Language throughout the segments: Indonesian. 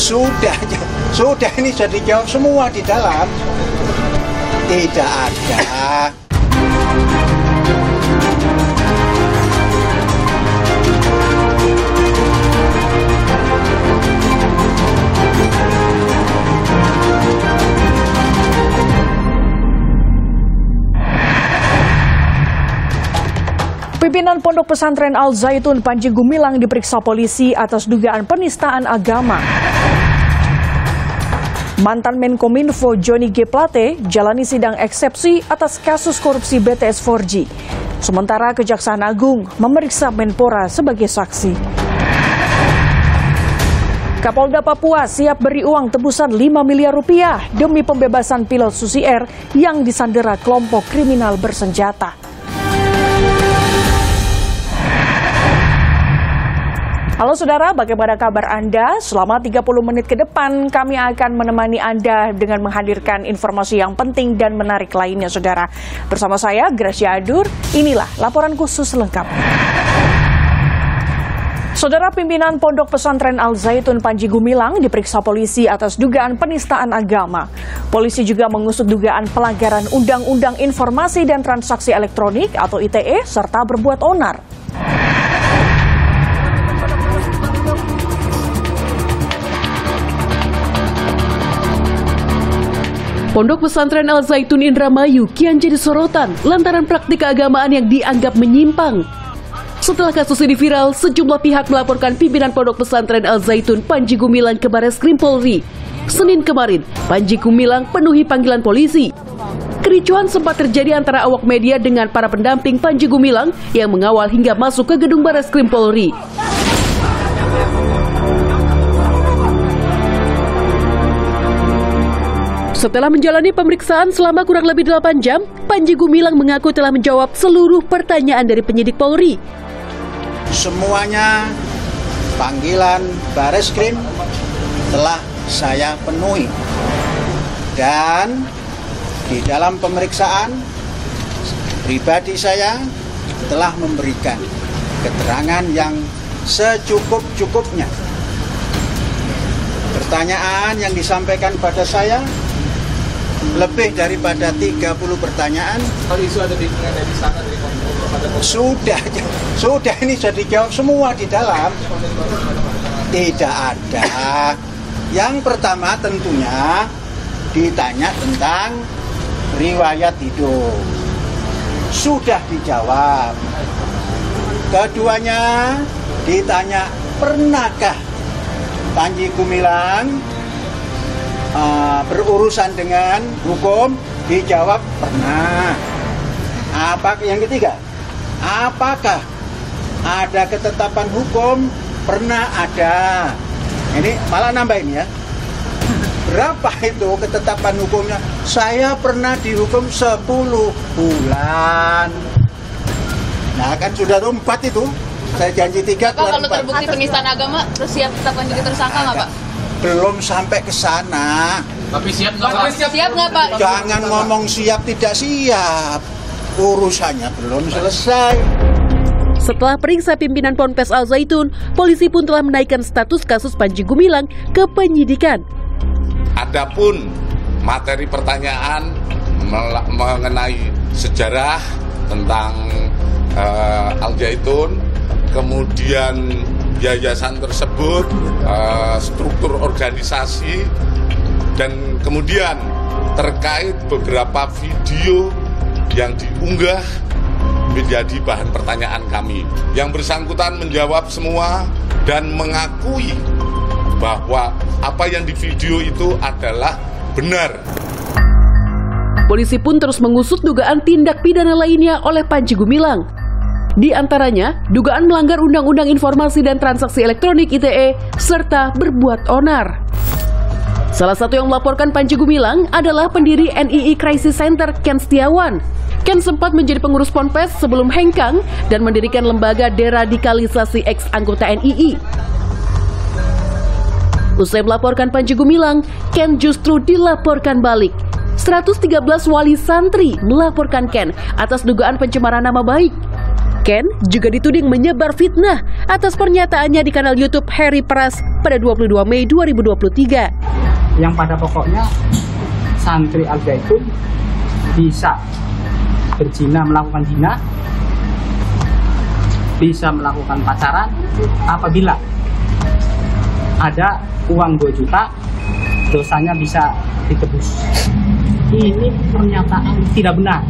Sudah ini sudah dijawab semua di dalam. Tidak ada. Pimpinan Pondok Pesantren Al Zaitun Panji Gumilang diperiksa polisi atas dugaan penistaan agama. Mantan Menkominfo Johnny G. Plate jalani sidang eksepsi atas kasus korupsi BTS 4G. Sementara Kejaksaan Agung memeriksa Menpora sebagai saksi. Kapolda Papua siap beri uang tebusan 5 miliar rupiah demi pembebasan pilot Susi Air yang disandera kelompok kriminal bersenjata. Halo saudara, bagaimana kabar Anda? Selama 30 menit ke depan kami akan menemani Anda dengan menghadirkan informasi yang penting dan menarik lainnya saudara. Bersama saya Gracia Adur, inilah laporan khusus lengkap. Saudara, pimpinan Pondok Pesantren Al Zaitun Panji Gumilang diperiksa polisi atas dugaan penistaan agama. Polisi juga mengusut dugaan pelanggaran Undang-Undang Informasi dan Transaksi Elektronik atau ITE serta berbuat onar. Pondok Pesantren Al Zaitun Indramayu kian jadi sorotan lantaran praktik keagamaan yang dianggap menyimpang. Setelah kasus ini viral, sejumlah pihak melaporkan pimpinan Pondok Pesantren Al Zaitun Panji Gumilang ke Barreskrim Polri. Senin kemarin, Panji Gumilang penuhi panggilan polisi. Kericuhan sempat terjadi antara awak media dengan para pendamping Panji Gumilang yang mengawal hingga masuk ke gedung Barreskrim Polri. Setelah menjalani pemeriksaan selama kurang lebih 8 jam, Panji Gumilang mengaku telah menjawab seluruh pertanyaan dari penyidik Polri. Semuanya panggilan Barreskrim telah saya penuhi. Dan di dalam pemeriksaan pribadi saya telah memberikan keterangan yang secukup-cukupnya. Pertanyaan yang disampaikan pada saya lebih daripada 30 pertanyaan. Isu ada dukungan dari sana dari Sudah ini sudah dijawab semua di dalam. Tidak ada. Yang pertama tentunya ditanya tentang riwayat hidup. Sudah dijawab. Keduanya ditanya, pernahkah Panji Gumilang berurusan dengan hukum? Dijawab pernah. Yang ketiga, apakah ada ketetapan hukum? Pernah ada. Ini malah nambahin ya. Berapa itu ketetapan hukumnya? Saya pernah dihukum 10 bulan. Nah kan sudah 4 itu. Saya janji 3 Pak, kalau terbukti penistaan agama, terus siap tetapkan jadi tersangka nggak Pak? Belum sampai ke sana. Tapi siap nggak Pak? Siap nggak Pak? Jangan ngomong siap tidak siap. Urusannya belum selesai. Setelah periksa pimpinan Ponpes Al Zaitun, polisi pun telah menaikkan status kasus Panji Gumilang ke penyidikan. Adapun materi pertanyaan mengenai sejarah tentang Al Zaitun, kemudian yayasan tersebut, struktur organisasi, dan kemudian terkait beberapa video yang diunggah menjadi bahan pertanyaan kami. Yang bersangkutan menjawab semua dan mengakui bahwa apa yang di video itu adalah benar. Polisi pun terus mengusut dugaan tindak pidana lainnya oleh Panji Gumilang. Di antaranya, dugaan melanggar Undang-Undang Informasi dan Transaksi Elektronik ITE, serta berbuat onar. Salah satu yang melaporkan Panji Gumilang adalah pendiri NII Crisis Center Ken Setiawan. Ken sempat menjadi pengurus Ponpes sebelum hengkang dan mendirikan lembaga deradikalisasi ex-anggota NII. Usai melaporkan Panji Gumilang, Ken justru dilaporkan balik. 113 wali santri melaporkan Ken atas dugaan pencemaran nama baik. Ken juga dituding menyebar fitnah atas pernyataannya di kanal YouTube Harry Pras pada 22 Mei 2023. Yang pada pokoknya santri Al-Zaitun bisa berzina, melakukan zina, bisa melakukan pacaran apabila ada uang 2 juta, dosanya bisa ditebus. Ini pernyataan tidak benar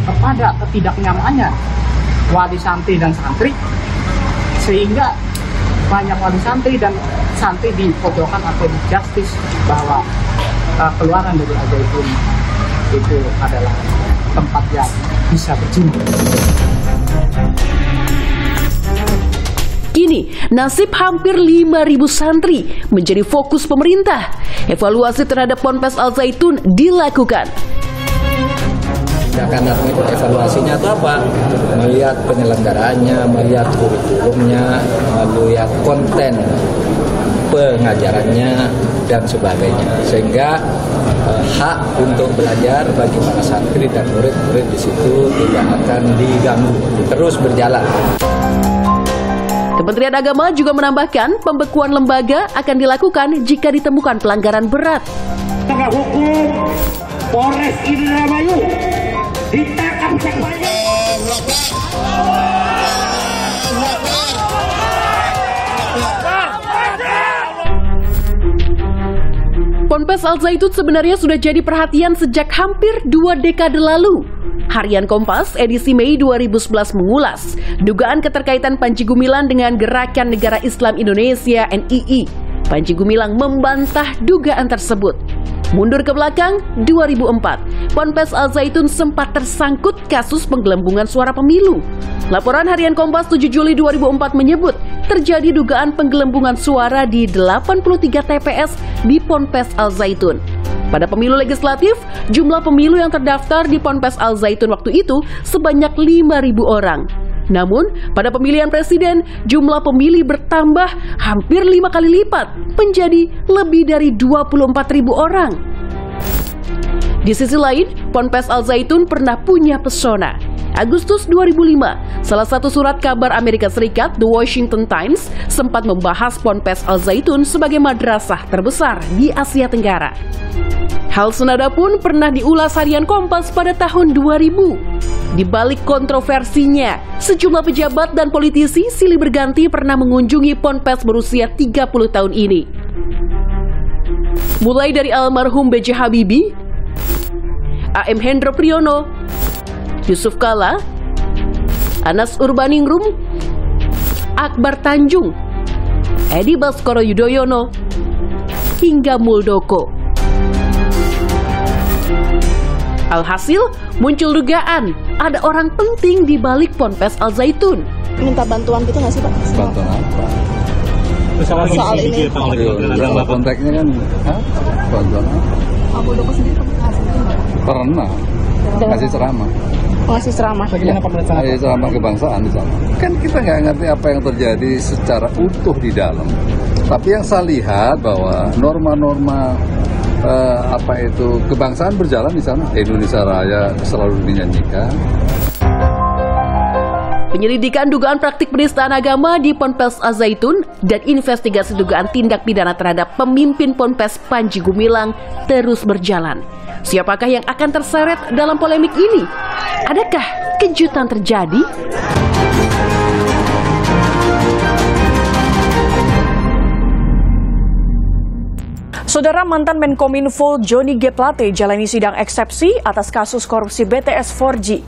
kepada ketidaknyamannya wali santri dan santri, sehingga banyak wali santri dan santri dipojokkan atau dijustis bahwa keluaran dari Al-Zaitun itu adalah tempat yang bisa berzina. Kini, nasib hampir 5.000 santri menjadi fokus pemerintah. Evaluasi terhadap Ponpes Al-Zaitun dilakukan. Karena itu evaluasinya itu apa? Melihat penyelenggaraannya, melihat kurikulumnya, melihat konten pengajarannya dan sebagainya, sehingga hak untuk belajar bagi para santri dan murid-murid di situ tidak akan diganggu, terus berjalan. Kementerian Agama juga menambahkan pembekuan lembaga akan dilakukan jika ditemukan pelanggaran berat. Penegak hukum Polres Indramayu ditangkap semuanya. Ponpes Al-Zaitun sebenarnya sudah jadi perhatian sejak hampir 2 dekade lalu. Harian Kompas edisi Mei 2011 mengulas dugaan keterkaitan Panji Gumilang dengan Gerakan Negara Islam Indonesia (NII). Panji Gumilang membantah dugaan tersebut. Mundur ke belakang, 2004, Ponpes Al-Zaitun sempat tersangkut kasus penggelembungan suara pemilu. Laporan Harian Kompas 7 Juli 2004 menyebut terjadi dugaan penggelembungan suara di 83 TPS di Ponpes Al-Zaitun. Pada pemilu legislatif, jumlah pemilu yang terdaftar di Ponpes Al-Zaitun waktu itu sebanyak 5.000 orang. Namun, pada pemilihan presiden, jumlah pemilih bertambah hampir 5 kali lipat, menjadi lebih dari 24.000 orang. Di sisi lain, Ponpes Al-Zaitun pernah punya pesona. Agustus 2005, salah satu surat kabar Amerika Serikat, The Washington Times, sempat membahas Ponpes Al-Zaitun sebagai madrasah terbesar di Asia Tenggara. Hal senada pun pernah diulas Harian Kompas pada tahun 2000. Di balik kontroversinya, sejumlah pejabat dan politisi silih berganti pernah mengunjungi Ponpes berusia 30 tahun ini. Mulai dari almarhum B.J. Habibie, A.M. Hendro Priyono, Yusuf Kala, Anas Urbaningrum, Akbar Tanjung, Edi Baskoro Yudhoyono, hingga Muldoko. Alhasil, muncul dugaan ada orang penting di balik Ponpes Al-Zaitun. Minta bantuan gitu nggak sih Pak? Bantuan apa? Soal ini. Dalam konteksnya kan, bantuan apa? Pak Muldoko sendiri pernah ngasih ceramah. ngasih ceramah. Ngasih ceramah kebangsaan di sana. Kan kita nggak ngerti apa yang terjadi secara utuh di dalam. Tapi yang saya lihat bahwa norma-norma kebangsaan berjalan di sana. Indonesia Raya selalu dinyanyikan. Penyelidikan dugaan praktik penistaan agama di Ponpes Al-Zaitun dan investigasi dugaan tindak pidana terhadap pemimpin Ponpes Panji Gumilang terus berjalan. Siapakah yang akan terseret dalam polemik ini? Adakah kejutan terjadi? Saudara, mantan Menkominfo Johnny G. Plate jalani sidang eksepsi atas kasus korupsi BTS 4G.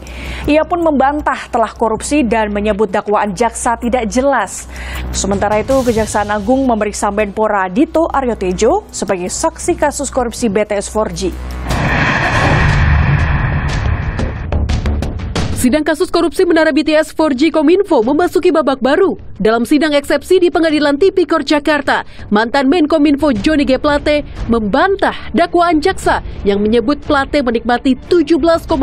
Ia pun membantah telah korupsi dan menyebut dakwaan jaksa tidak jelas. Sementara itu, Kejaksaan Agung memeriksa Menpora Dito Aryo Tejo sebagai saksi kasus korupsi BTS 4G. Sidang kasus korupsi Menara BTS 4G Kominfo memasuki babak baru. Dalam sidang eksepsi di Pengadilan Tipikor Jakarta, mantan Menkominfo Johnny G. Plate membantah dakwaan jaksa yang menyebut Plate menikmati 17,8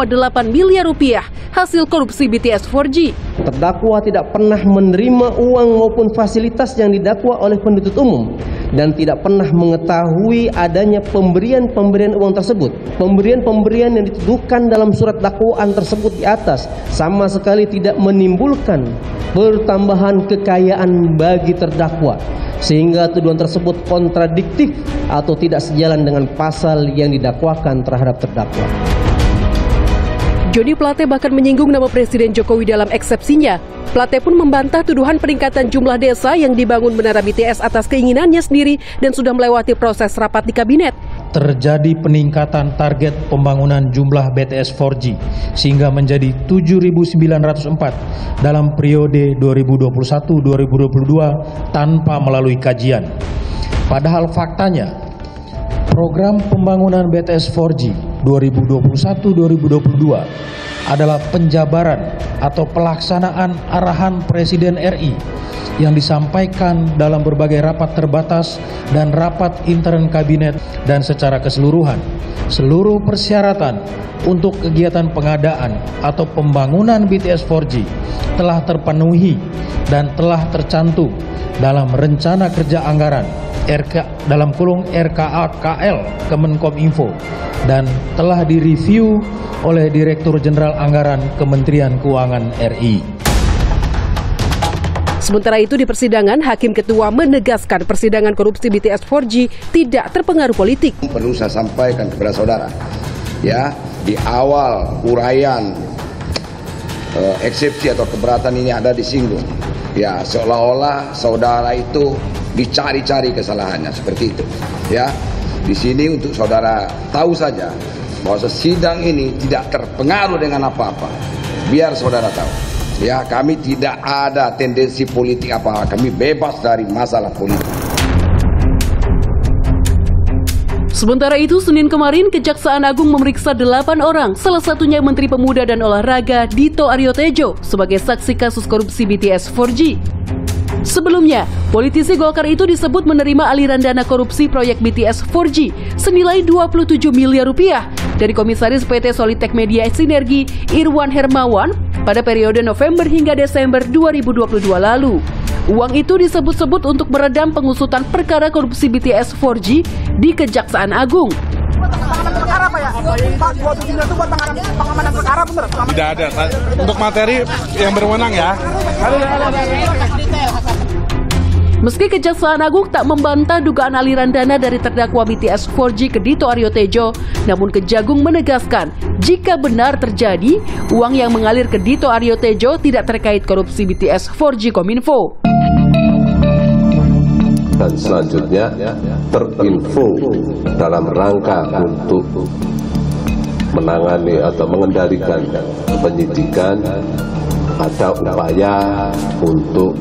miliar rupiah hasil korupsi BTS 4G. Terdakwa tidak pernah menerima uang maupun fasilitas yang didakwa oleh penuntut umum dan tidak pernah mengetahui adanya pemberian uang tersebut. Pemberian yang dituduhkan dalam surat dakwaan tersebut di atas sama sekali tidak menimbulkan pertambahan kekayaan bagi terdakwa, sehingga tuduhan tersebut kontradiktif atau tidak sejalan dengan pasal yang didakwakan terhadap terdakwa. Joni Plate bahkan menyinggung nama Presiden Jokowi dalam eksepsinya. Plate pun membantah tuduhan peningkatan jumlah desa yang dibangun Menara BTS atas keinginannya sendiri dan sudah melewati proses rapat di kabinet. Terjadi peningkatan target pembangunan jumlah BTS 4G sehingga menjadi 7.904 dalam periode 2021-2022 tanpa melalui kajian. Padahal faktanya, program pembangunan BTS 4G 2021-2022 adalah penjabaran atau pelaksanaan arahan Presiden RI yang disampaikan dalam berbagai rapat terbatas dan rapat intern kabinet, dan secara keseluruhan seluruh persyaratan untuk kegiatan pengadaan atau pembangunan BTS 4G telah terpenuhi dan telah tercantum dalam rencana kerja anggaran RKAKL Kemenkominfo dan telah direview oleh Direktur Jenderal Anggaran Kementerian Keuangan RI. Sementara itu di persidangan, Hakim Ketua menegaskan persidangan korupsi BTS 4G tidak terpengaruh politik. Perlu saya sampaikan kepada saudara, ya, di awal uraian eksepsi atau keberatan ini ada disinggung, ya, seolah-olah saudara itu dicari-cari kesalahannya, seperti itu, ya. Di sini untuk saudara tahu saja bahwa sidang ini tidak terpengaruh dengan apa-apa. Biar saudara tahu, ya, kami tidak ada tendensi politik apa, kami bebas dari masalah politik. Sementara itu, Senin kemarin Kejaksaan Agung memeriksa 8 orang, salah satunya Menteri Pemuda dan Olahraga Dito Aryo Tejo sebagai saksi kasus korupsi BTS 4G. Sebelumnya, politisi Golkar itu disebut menerima aliran dana korupsi proyek BTS 4G senilai 27 miliar rupiah dari Komisaris PT Solitek Media Sinergi Irwan Hermawan pada periode November hingga Desember 2022 lalu. Uang itu disebut-sebut untuk meredam pengusutan perkara korupsi BTS 4G di Kejaksaan Agung. Tidak ada, untuk materi yang berwenang ya. Meski Kejaksaan Agung tak membantah dugaan aliran dana dari terdakwa BTS 4G ke Dito Aryo Tejo, namun Kejagung menegaskan jika benar terjadi, uang yang mengalir ke Dito Aryo Tejo tidak terkait korupsi BTS 4G Kominfo. Dan selanjutnya terinfo dalam rangka untuk menangani atau mengendalikan penyidikan, ada upaya untuk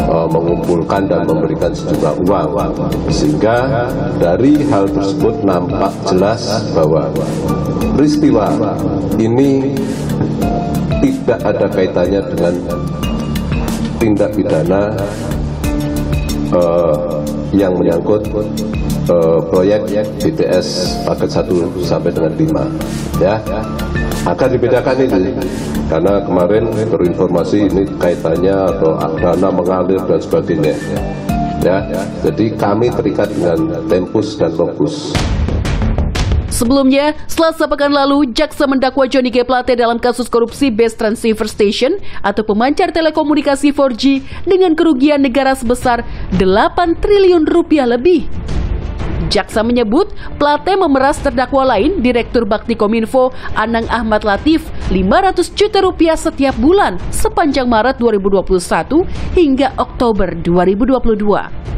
mengumpulkan dan memberikan sejumlah uang, sehingga dari hal tersebut nampak jelas bahwa peristiwa ini tidak ada kaitannya dengan tindak pidana yang menyangkut proyek BTS paket 1 sampai dengan 5, ya. Akan dibedakan ini karena kemarin berinformasi ini kaitannya atau dana mengalir dan sebagainya, ya. Jadi kami terikat dengan tempus dan lokus. Sebelumnya, Selasa pekan lalu, jaksa mendakwa Johnny G. Plate dalam kasus korupsi Best Transceiver Station atau pemancar telekomunikasi 4G dengan kerugian negara sebesar 8 triliun rupiah lebih. Jaksa menyebut Plate memeras terdakwa lain, Direktur Bakti Kominfo Anang Ahmad Latif, 500 juta rupiah setiap bulan sepanjang Maret 2021 hingga Oktober 2022.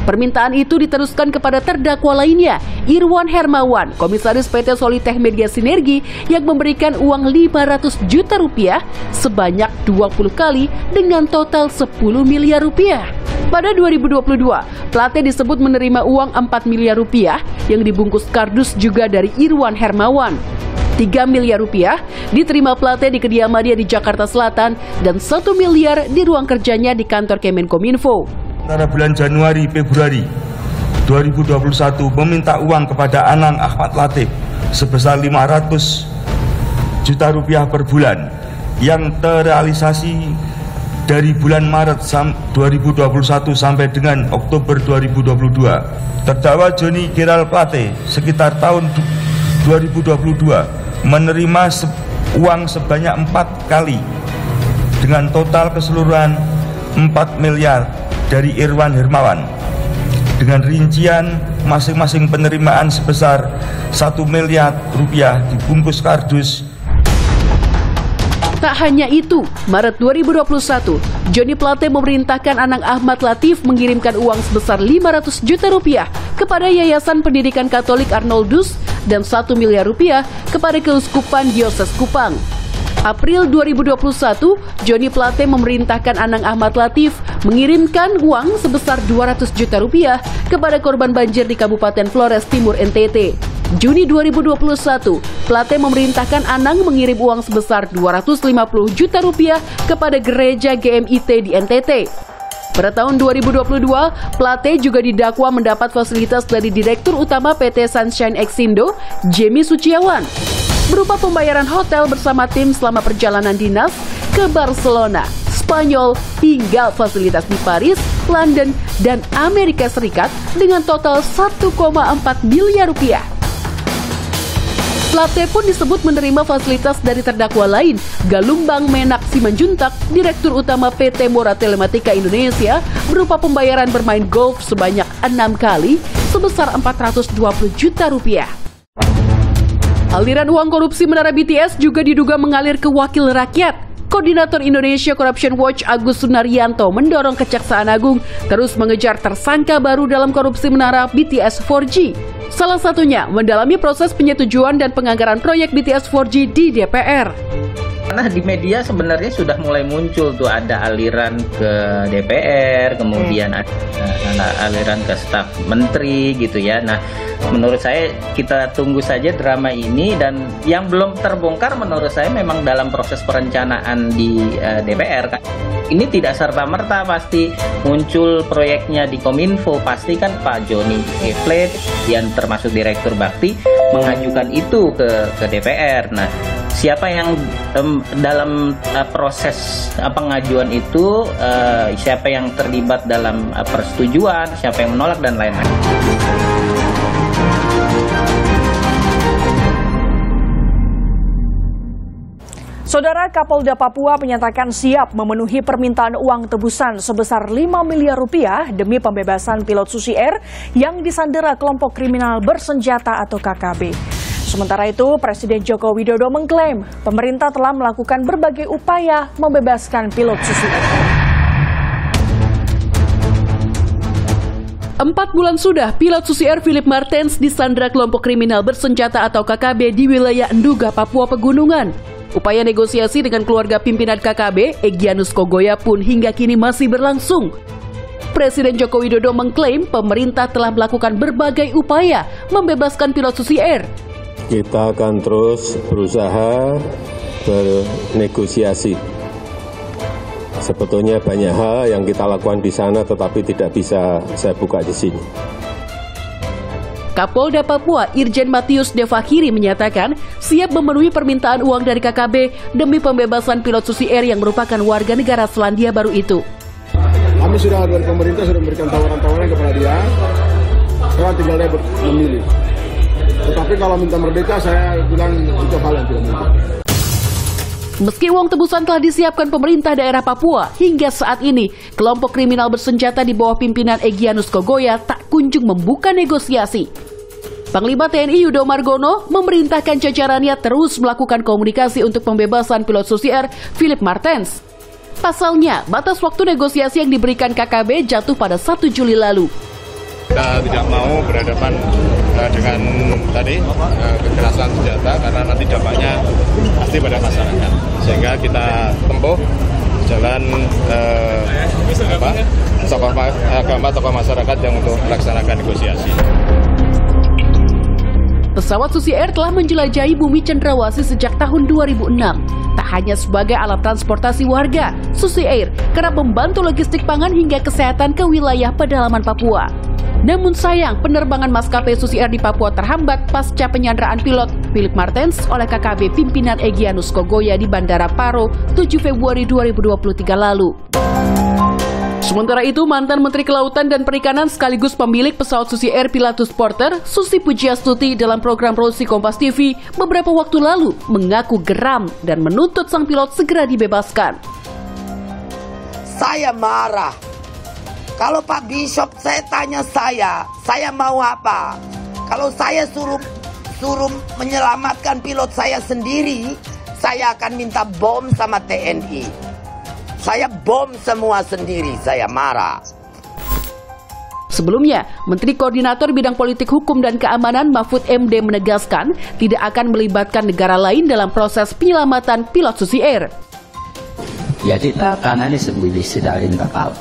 Permintaan itu diteruskan kepada terdakwa lainnya, Irwan Hermawan, Komisaris PT Solitek Media Sinergi yang memberikan uang 500 juta rupiah sebanyak 20 kali dengan total 10 miliar rupiah. Pada 2022, Plate disebut menerima uang 4 miliar rupiah yang dibungkus kardus juga dari Irwan Hermawan. 3 miliar rupiah diterima Plate di kediamannya di Jakarta Selatan dan 1 miliar di ruang kerjanya di kantor Kemenkominfo. Pada bulan Januari-Februari 2021 meminta uang kepada Anang Ahmad Latif sebesar 500 juta rupiah per bulan yang terrealisasi dari bulan Maret 2021 sampai dengan Oktober 2022. Terdakwa Johnny Gerald Plate sekitar tahun 2022 menerima uang sebanyak 4 kali dengan total keseluruhan 4 miliar dari Irwan Hermawan dengan rincian masing-masing penerimaan sebesar 1 miliar rupiah dibungkus kardus. Tak hanya itu, Maret 2021, Johnny Plate memerintahkan Anang Ahmad Latif mengirimkan uang sebesar 500 juta rupiah kepada Yayasan Pendidikan Katolik Arnoldus dan 1 miliar rupiah kepada Keuskupan Dioses Kupang. April 2021, Johnny Plate memerintahkan Anang Ahmad Latif mengirimkan uang sebesar 200 juta rupiah kepada korban banjir di Kabupaten Flores Timur NTT. Juni 2021, Plate memerintahkan Anang mengirim uang sebesar 250 juta rupiah kepada gereja GMIT di NTT. Pada tahun 2022, Plate juga didakwa mendapat fasilitas dari Direktur Utama PT Sunshine Exindo, Jemi Suciawan, berupa pembayaran hotel bersama tim selama perjalanan dinas ke Barcelona, Spanyol, hingga fasilitas di Paris, London, dan Amerika Serikat dengan total 1,4 miliar rupiah. Plate pun disebut menerima fasilitas dari terdakwa lain, Galumbang Menak Simanjuntak, Direktur Utama PT Mora Telematika Indonesia, berupa pembayaran bermain golf sebanyak 6 kali sebesar 420 juta rupiah. Aliran uang korupsi Menara BTS juga diduga mengalir ke wakil rakyat. Koordinator Indonesia Corruption Watch Agus Sunaryanto mendorong Kejaksaan Agung terus mengejar tersangka baru dalam korupsi Menara BTS 4G. Salah satunya mendalami proses penyetujuan dan penganggaran proyek BTS 4G di DPR. Karena di media sebenarnya sudah mulai muncul tuh ada aliran ke DPR, kemudian ada aliran ke staf menteri gitu ya. Nah, menurut saya kita tunggu saja drama ini, dan yang belum terbongkar menurut saya memang dalam proses perencanaan di DPR. Ini tidak serta-merta pasti muncul proyeknya di Kominfo, pasti kan Pak Johnny G. Plate yang termasuk Direktur Bakti mengajukan itu ke DPR. Nah, siapa yang dalam proses pengajuan itu, siapa yang terlibat dalam persetujuan, siapa yang menolak, dan lain-lain. Saudara, Kapolda Papua menyatakan siap memenuhi permintaan uang tebusan sebesar 5 miliar rupiah demi pembebasan pilot Susi Air yang disandera kelompok kriminal bersenjata atau KKB. Sementara itu, Presiden Joko Widodo mengklaim pemerintah telah melakukan berbagai upaya membebaskan pilot Susi Air. 4 bulan sudah pilot Susi Air Philip Martens disandera kelompok kriminal bersenjata atau KKB di wilayah Nduga, Papua Pegunungan. Upaya negosiasi dengan keluarga pimpinan KKB, Egyanus Kogoya, pun hingga kini masih berlangsung. Presiden Joko Widodo mengklaim pemerintah telah melakukan berbagai upaya membebaskan pilot Susi Air. Kita akan terus berusaha bernegosiasi. Sebetulnya banyak hal yang kita lakukan di sana tetapi tidak bisa saya buka di sini. Kapolda Papua Irjen Matius Devakiri menyatakan siap memenuhi permintaan uang dari KKB demi pembebasan pilot Susi Air yang merupakan warga negara Selandia Baru itu. Kami sudah dari pemerintah sudah memberikan tawaran-tawaran kepada dia. Sekarang tinggal dia memilih. Tetapi kalau minta merdeka, saya bilang itu hal yang tidak mungkin. Meski uang tebusan telah disiapkan pemerintah daerah Papua, hingga saat ini kelompok kriminal bersenjata di bawah pimpinan Egyanus Kogoya tak kunjung membuka negosiasi. Panglima TNI Yudo Margono memerintahkan jajarannya terus melakukan komunikasi untuk pembebasan pilot Susi Air Philip Martens. Pasalnya, batas waktu negosiasi yang diberikan KKB jatuh pada 1 Juli lalu. Kita tidak mau berhadapan dengan kekerasan senjata karena nanti dampaknya pasti pada masyarakat. Sehingga kita tempuh jalan tokoh agama, tokoh masyarakat yang untuk melaksanakan negosiasi. Pesawat Susi Air telah menjelajahi bumi Cendrawasih sejak tahun 2006. Tak hanya sebagai alat transportasi warga, Susi Air kerap membantu logistik pangan hingga kesehatan ke wilayah pedalaman Papua. Namun sayang, penerbangan maskapai Susi Air di Papua terhambat pasca penyanderaan pilot Philip Martens oleh KKB pimpinan Egyanus Kogoya di Bandara Paro 7 Februari 2023 lalu. Sementara itu, mantan Menteri Kelautan dan Perikanan sekaligus pemilik pesawat Susi Air Pilatus Porter, Susi Pujiastuti dalam program produksi Kompas TV beberapa waktu lalu mengaku geram dan menuntut sang pilot segera dibebaskan. Saya marah. Kalau Pak Bishop saya tanya saya mau apa? Kalau saya suruh menyelamatkan pilot saya sendiri, saya akan minta bom sama TNI. Saya bom semua sendiri, saya marah. Sebelumnya, Menteri Koordinator Bidang Politik Hukum dan Keamanan Mahfud MD menegaskan tidak akan melibatkan negara lain dalam proses penyelamatan pilot Susi Air. Ya kita karena ini sendiri sudah internal.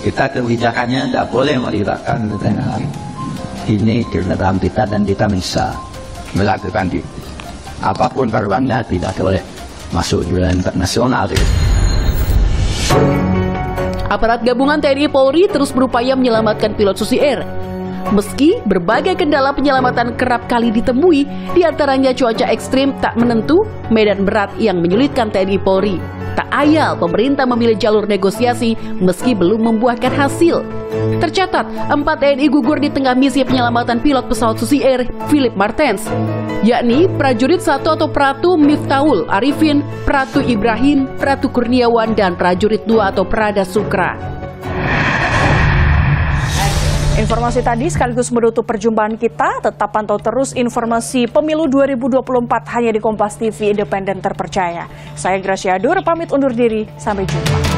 Kita kebijakannya tidak boleh melibatkan negara lain. Ini dalam kita dan kita bisa melakukan apapun perubahannya tidak boleh masuk di wilayah internasional. Aparat gabungan TNI Polri terus berupaya menyelamatkan pilot Susi Air. Meski berbagai kendala penyelamatan kerap kali ditemui, diantaranya cuaca ekstrim tak menentu, medan berat yang menyulitkan TNI Polri. Tak ayal pemerintah memilih jalur negosiasi meski belum membuahkan hasil. Tercatat, 4 TNI gugur di tengah misi penyelamatan pilot pesawat Susi Air Philip Martens, yakni prajurit 1 atau Pratu Miftahul Arifin, Pratu Ibrahim, Pratu Kurniawan, dan prajurit 2 atau Prada Sukra. Informasi tadi sekaligus menutup perjumpaan kita. Tetap pantau terus informasi pemilu 2024 hanya di Kompas TV independen terpercaya. Saya Gracia Adur, pamit undur diri. Sampai jumpa.